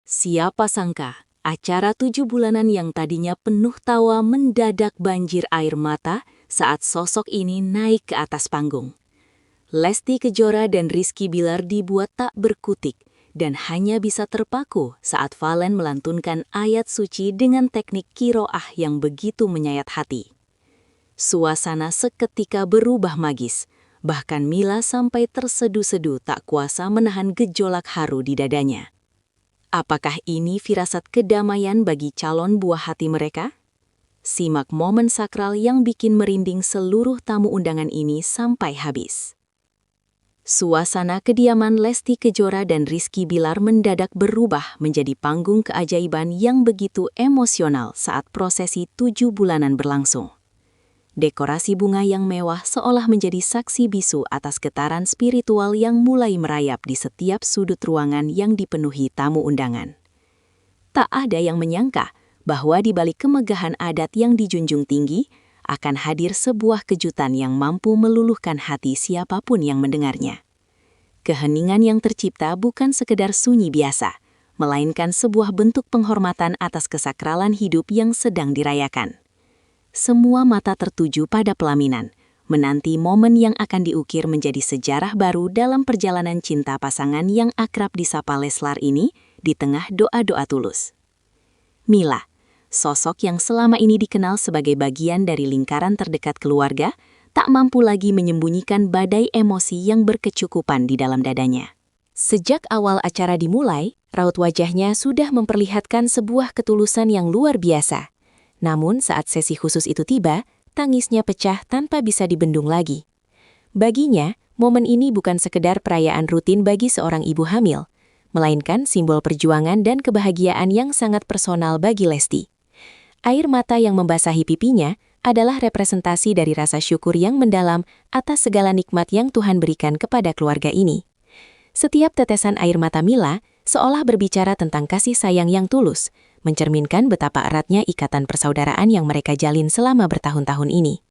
Siapa sangka, acara 7 bulanan yang tadinya penuh tawa mendadak banjir air mata saat sosok ini naik ke atas panggung. Lesti Kejora dan Rizky Bilar dibuat tak berkutik dan hanya bisa terpaku saat Valen melantunkan ayat suci dengan teknik kiroah yang begitu menyayat hati. Suasana seketika berubah magis, bahkan Mila sampai tersedu-sedu tak kuasa menahan gejolak haru di dadanya. Apakah ini firasat kedamaian bagi calon buah hati mereka? Simak momen sakral yang bikin merinding seluruh tamu undangan ini sampai habis. Suasana kediaman Lesti Kejora dan Rizky Bilar mendadak berubah menjadi panggung keajaiban yang begitu emosional saat prosesi 7 bulanan berlangsung. Dekorasi bunga yang mewah seolah menjadi saksi bisu atas getaran spiritual yang mulai merayap di setiap sudut ruangan yang dipenuhi tamu undangan. Tak ada yang menyangka bahwa di balik kemegahan adat yang dijunjung tinggi, akan hadir sebuah kejutan yang mampu meluluhkan hati siapapun yang mendengarnya. Keheningan yang tercipta bukan sekedar sunyi biasa, melainkan sebuah bentuk penghormatan atas kesakralan hidup yang sedang dirayakan. Semua mata tertuju pada pelaminan, menanti momen yang akan diukir menjadi sejarah baru dalam perjalanan cinta pasangan yang akrab disapa Leslar ini di tengah doa-doa tulus. Mila, sosok yang selama ini dikenal sebagai bagian dari lingkaran terdekat keluarga, tak mampu lagi menyembunyikan badai emosi yang berkecukupan di dalam dadanya. Sejak awal acara dimulai, raut wajahnya sudah memperlihatkan sebuah ketulusan yang luar biasa. Namun saat sesi khusus itu tiba, tangisnya pecah tanpa bisa dibendung lagi. Baginya, momen ini bukan sekedar perayaan rutin bagi seorang ibu hamil, melainkan simbol perjuangan dan kebahagiaan yang sangat personal bagi Lesti. Air mata yang membasahi pipinya adalah representasi dari rasa syukur yang mendalam atas segala nikmat yang Tuhan berikan kepada keluarga ini. Setiap tetesan air mata Mila seolah berbicara tentang kasih sayang yang tulus, mencerminkan betapa eratnya ikatan persaudaraan yang mereka jalin selama bertahun-tahun ini.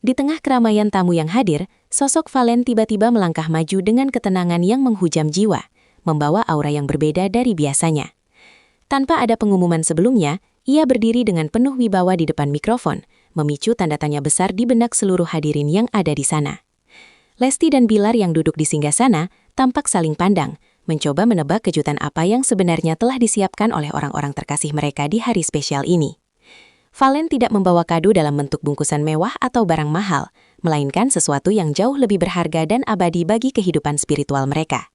Di tengah keramaian tamu yang hadir, sosok Valen tiba-tiba melangkah maju dengan ketenangan yang menghujam jiwa, membawa aura yang berbeda dari biasanya. Tanpa ada pengumuman sebelumnya, ia berdiri dengan penuh wibawa di depan mikrofon, memicu tanda tanya besar di benak seluruh hadirin yang ada di sana. Lesti dan Bilar yang duduk di singgasana tampak saling pandang, mencoba menebak kejutan apa yang sebenarnya telah disiapkan oleh orang-orang terkasih mereka di hari spesial ini. Valen tidak membawa kado dalam bentuk bungkusan mewah atau barang mahal, melainkan sesuatu yang jauh lebih berharga dan abadi bagi kehidupan spiritual mereka.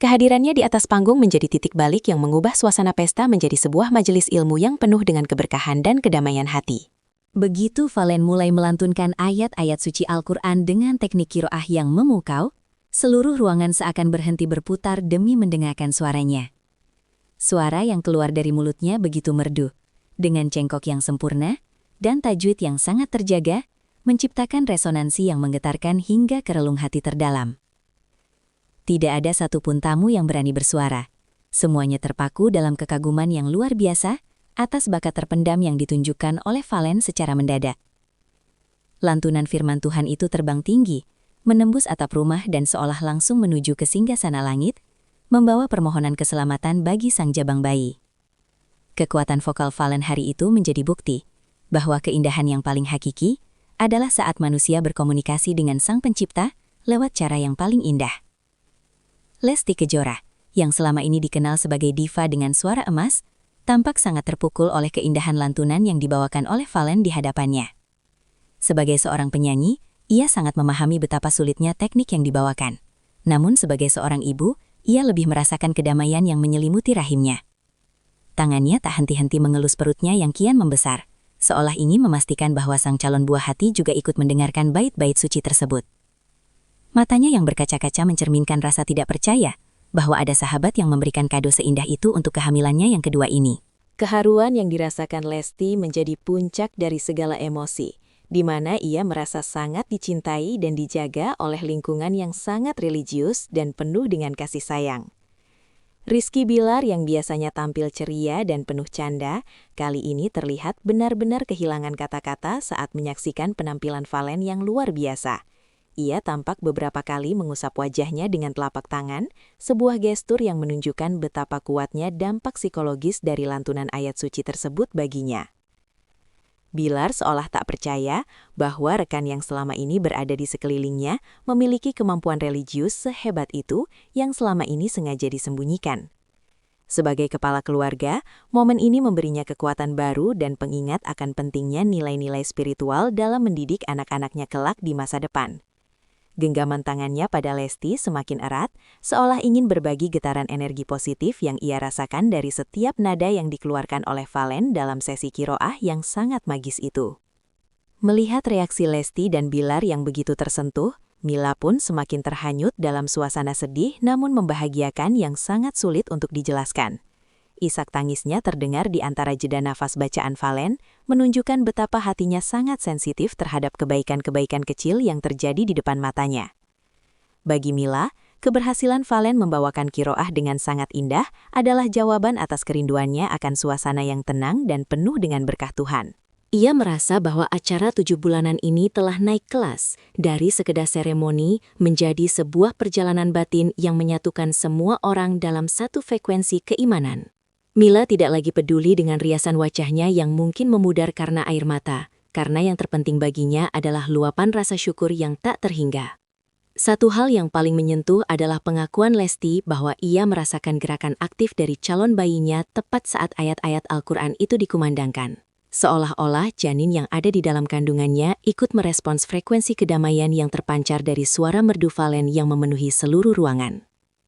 Kehadirannya di atas panggung menjadi titik balik yang mengubah suasana pesta menjadi sebuah majelis ilmu yang penuh dengan keberkahan dan kedamaian hati. Begitu Valen mulai melantunkan ayat-ayat suci Al-Quran dengan teknik kiroah yang memukau, seluruh ruangan seakan berhenti berputar demi mendengarkan suaranya. Suara yang keluar dari mulutnya begitu merdu, dengan cengkok yang sempurna dan tajwid yang sangat terjaga, menciptakan resonansi yang menggetarkan hingga ke relung hati terdalam. Tidak ada satupun tamu yang berani bersuara. Semuanya terpaku dalam kekaguman yang luar biasa atas bakat terpendam yang ditunjukkan oleh Valen secara mendadak. Lantunan firman Tuhan itu terbang tinggi, menembus atap rumah dan seolah langsung menuju ke singgasana langit, membawa permohonan keselamatan bagi sang jabang bayi. Kekuatan vokal Valen hari itu menjadi bukti bahwa keindahan yang paling hakiki adalah saat manusia berkomunikasi dengan Sang Pencipta lewat cara yang paling indah. Lesti Kejora, yang selama ini dikenal sebagai diva dengan suara emas, tampak sangat terpukul oleh keindahan lantunan yang dibawakan oleh Valen di hadapannya. Sebagai seorang penyanyi, ia sangat memahami betapa sulitnya teknik yang dibawakan. Namun sebagai seorang ibu, ia lebih merasakan kedamaian yang menyelimuti rahimnya. Tangannya tak henti-henti mengelus perutnya yang kian membesar, seolah ingin memastikan bahwa sang calon buah hati juga ikut mendengarkan bait-bait suci tersebut. Matanya yang berkaca-kaca mencerminkan rasa tidak percaya bahwa ada sahabat yang memberikan kado seindah itu untuk kehamilannya yang kedua ini. Keharuan yang dirasakan Lesti menjadi puncak dari segala emosi, di mana ia merasa sangat dicintai dan dijaga oleh lingkungan yang sangat religius dan penuh dengan kasih sayang. Rizky Bilar yang biasanya tampil ceria dan penuh canda, kali ini terlihat benar-benar kehilangan kata-kata saat menyaksikan penampilan Valen yang luar biasa. Ia tampak beberapa kali mengusap wajahnya dengan telapak tangan, sebuah gestur yang menunjukkan betapa kuatnya dampak psikologis dari lantunan ayat suci tersebut baginya. Bilar seolah tak percaya bahwa rekan yang selama ini berada di sekelilingnya memiliki kemampuan religius sehebat itu yang selama ini sengaja disembunyikan. Sebagai kepala keluarga, momen ini memberinya kekuatan baru dan pengingat akan pentingnya nilai-nilai spiritual dalam mendidik anak-anaknya kelak di masa depan. Genggaman tangannya pada Lesti semakin erat, seolah ingin berbagi getaran energi positif yang ia rasakan dari setiap nada yang dikeluarkan oleh Valen dalam sesi kiroah yang sangat magis itu. Melihat reaksi Lesti dan Bilar yang begitu tersentuh, Mila pun semakin terhanyut dalam suasana sedih namun membahagiakan yang sangat sulit untuk dijelaskan. Isak tangisnya terdengar di antara jeda nafas bacaan Valen, menunjukkan betapa hatinya sangat sensitif terhadap kebaikan-kebaikan kecil yang terjadi di depan matanya. Bagi Mila, keberhasilan Valen membawakan kiroah dengan sangat indah adalah jawaban atas kerinduannya akan suasana yang tenang dan penuh dengan berkah Tuhan. Ia merasa bahwa acara 7 bulanan ini telah naik kelas dari sekedar seremoni menjadi sebuah perjalanan batin yang menyatukan semua orang dalam satu frekuensi keimanan. Mila tidak lagi peduli dengan riasan wajahnya yang mungkin memudar karena air mata, karena yang terpenting baginya adalah luapan rasa syukur yang tak terhingga. Satu hal yang paling menyentuh adalah pengakuan Lesti bahwa ia merasakan gerakan aktif dari calon bayinya tepat saat ayat-ayat Al-Quran itu dikumandangkan. Seolah-olah janin yang ada di dalam kandungannya ikut merespons frekuensi kedamaian yang terpancar dari suara merdu Valen yang memenuhi seluruh ruangan.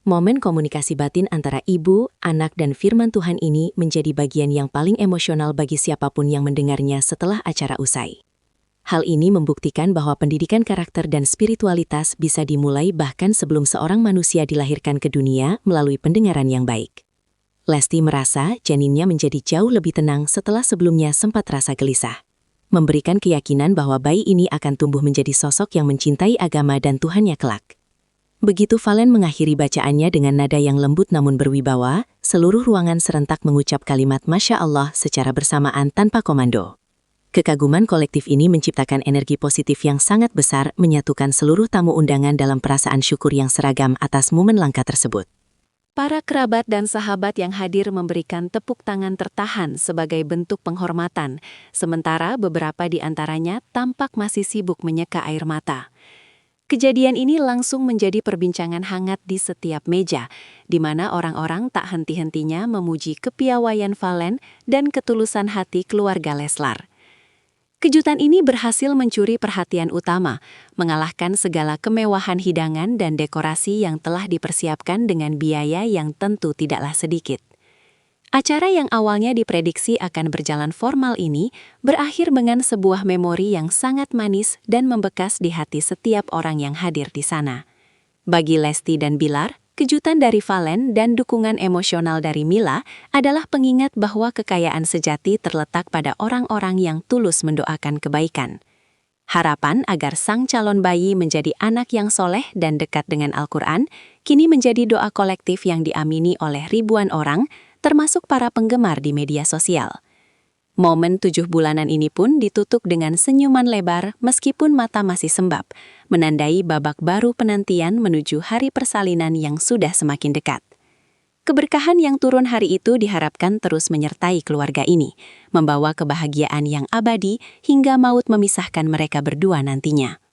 Momen komunikasi batin antara ibu, anak, dan firman Tuhan ini menjadi bagian yang paling emosional bagi siapapun yang mendengarnya setelah acara usai. Hal ini membuktikan bahwa pendidikan karakter dan spiritualitas bisa dimulai bahkan sebelum seorang manusia dilahirkan ke dunia melalui pendengaran yang baik. Lesti merasa janinnya menjadi jauh lebih tenang setelah sebelumnya sempat rasa gelisah. Memberikan keyakinan bahwa bayi ini akan tumbuh menjadi sosok yang mencintai agama dan Tuhannya kelak. Begitu Valen mengakhiri bacaannya dengan nada yang lembut namun berwibawa, seluruh ruangan serentak mengucap kalimat Masya Allah secara bersamaan tanpa komando. Kekaguman kolektif ini menciptakan energi positif yang sangat besar, menyatukan seluruh tamu undangan dalam perasaan syukur yang seragam atas momen langka tersebut. Para kerabat dan sahabat yang hadir memberikan tepuk tangan tertahan sebagai bentuk penghormatan, sementara beberapa di antaranya tampak masih sibuk menyeka air mata. Kejadian ini langsung menjadi perbincangan hangat di setiap meja, di mana orang-orang tak henti-hentinya memuji kepiawaian Valen dan ketulusan hati keluarga Leslar. Kejutan ini berhasil mencuri perhatian utama, mengalahkan segala kemewahan hidangan dan dekorasi yang telah dipersiapkan dengan biaya yang tentu tidaklah sedikit. Acara yang awalnya diprediksi akan berjalan formal ini berakhir dengan sebuah memori yang sangat manis dan membekas di hati setiap orang yang hadir di sana. Bagi Lesti dan Bilar, kejutan dari Valen dan dukungan emosional dari Mila adalah pengingat bahwa kekayaan sejati terletak pada orang-orang yang tulus mendoakan kebaikan. Harapan agar sang calon bayi menjadi anak yang soleh dan dekat dengan Al-Quran kini menjadi doa kolektif yang diamini oleh ribuan orang, termasuk para penggemar di media sosial. Momen 7 bulanan ini pun ditutup dengan senyuman lebar meskipun mata masih sembab, menandai babak baru penantian menuju hari persalinan yang sudah semakin dekat. Keberkahan yang turun hari itu diharapkan terus menyertai keluarga ini, membawa kebahagiaan yang abadi hingga maut memisahkan mereka berdua nantinya.